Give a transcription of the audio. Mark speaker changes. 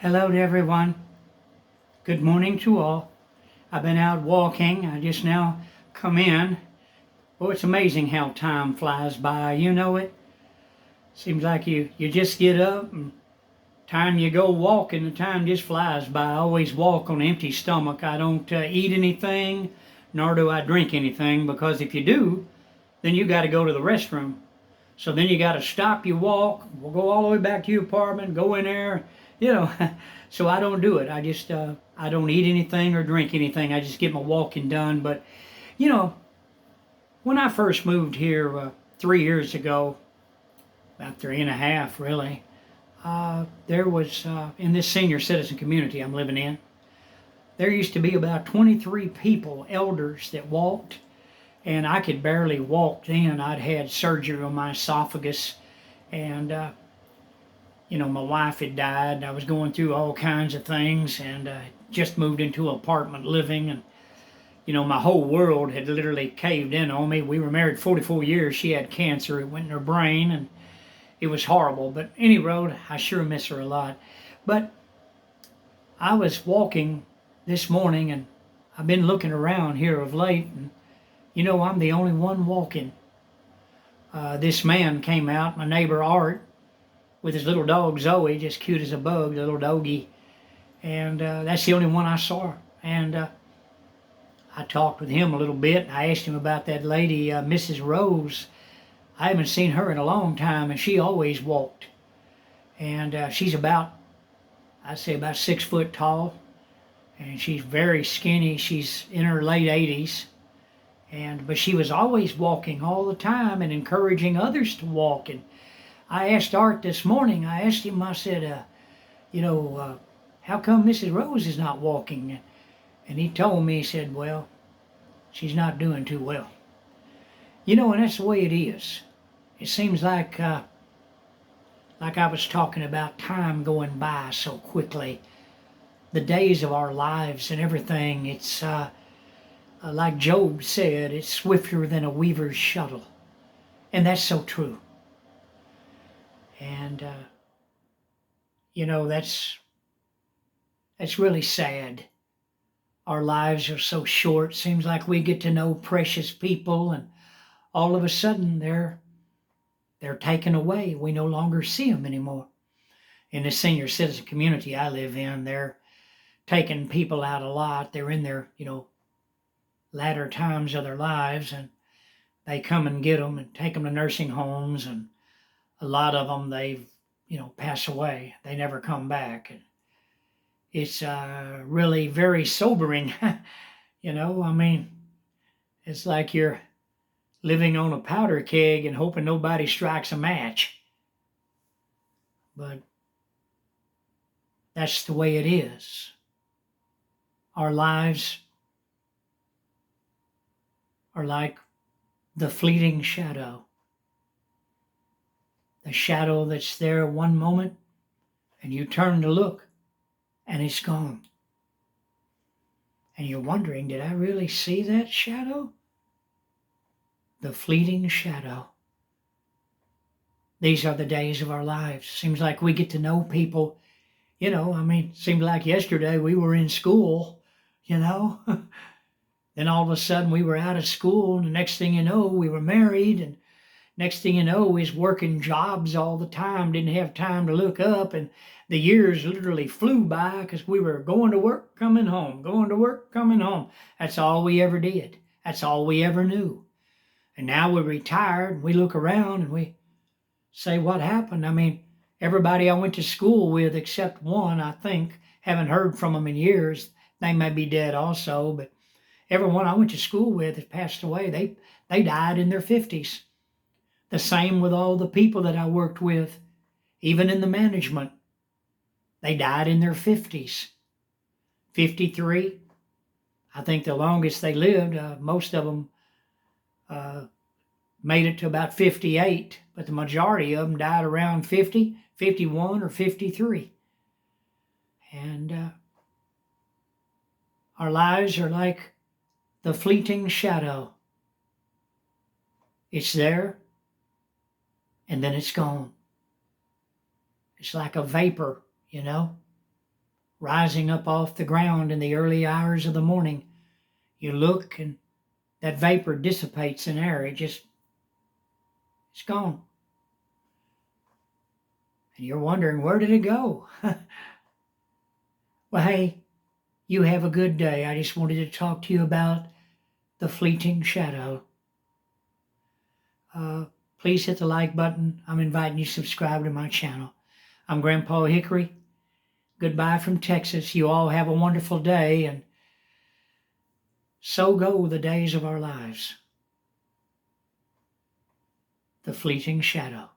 Speaker 1: Hello to everyone. Good morning to all. I've been out walking. I just now come in. Oh, it's amazing how time flies by. You know it. Seems like you just get up and time you go walking, the time just flies by. I always walk on an empty stomach. I don't eat anything, nor do I drink anything, because if you do, then you got to go to the restroom. So then you got to stop your walk. We'll go all the way back to your apartment, go in there, you know. So I don't do it. I don't eat anything or drink anything. I just get my walking done. But you know, when I first moved here 3 years ago, about three and a half really, there was in this senior citizen community I'm living in. There used to be about 23 people, elders, that walked, and I could barely walk then. I'd had surgery on my esophagus, and my wife had died. I was going through all kinds of things, and just moved into apartment living, and my whole world had literally caved in on me. We were married 44 years. She had cancer. It went in her brain, and it was horrible. But any road, I sure miss her a lot. But I was walking this morning, and I've been looking around here of late, and I'm the only one walking. This man came out, my neighbor Art, with his little dog Zoe, just cute as a bug, the little doggy. And that's the only one I saw. And I talked with him a little bit. I asked him about that lady, Mrs. Rose. I haven't seen her in a long time, and she always walked. And she's I'd say about 6 foot tall. And she's very skinny. She's in her late 80s. But she was always walking all the time and encouraging others to walk. And I asked Art this morning, I said, how come Mrs. Rose is not walking? And he told me, he said, well, she's not doing too well. And that's the way it is. It seems like I was talking about time going by so quickly. The days of our lives and everything, it's like Job said, it's swifter than a weaver's shuttle. And that's so true. And, that's really sad. Our lives are so short. Seems like we get to know precious people, and all of a sudden they're taken away. We no longer see them anymore. In the senior citizen community I live in, they're taking people out a lot. They're in their, latter times of their lives, and they come and get them and take them to nursing homes, and a lot of them, they've, pass away. They never come back. And it's really very sobering. It's like you're living on a powder keg and hoping nobody strikes a match. But that's the way it is. Our lives are like the fleeting shadow. The shadow that's there one moment, and you turn to look, and it's gone. And you're wondering, did I really see that shadow? The fleeting shadow. These are the days of our lives. Seems like we get to know people, seemed like yesterday we were in school, Then all of a sudden we were out of school, and the next thing you know, we were married, and next thing you know, he's working jobs all the time, didn't have time to look up, and the years literally flew by because we were going to work, coming home, going to work, coming home. That's all we ever did. That's all we ever knew. And now we're retired, and we look around and we say, what happened? Everybody I went to school with except one, I think, haven't heard from them in years. They may be dead also, but everyone I went to school with has passed away. They died in their 50s. The same with all the people that I worked with, even in the management. They died in their 50s. 53, I think the longest they lived, most of them made it to about 58, but the majority of them died around 50, 51, or 53. And our lives are like the fleeting shadow. It's there, and then it's gone. It's like a vapor, rising up off the ground in the early hours of the morning. You look and that vapor dissipates in air. It's gone. And you're wondering, where did it go? Well, hey, you have a good day. I just wanted to talk to you about the fleeting shadow. Please hit the like button. I'm inviting you to subscribe to my channel. I'm Grandpa Hickory. Goodbye from Texas. You all have a wonderful day, and so go the days of our lives. The fleeting shadow.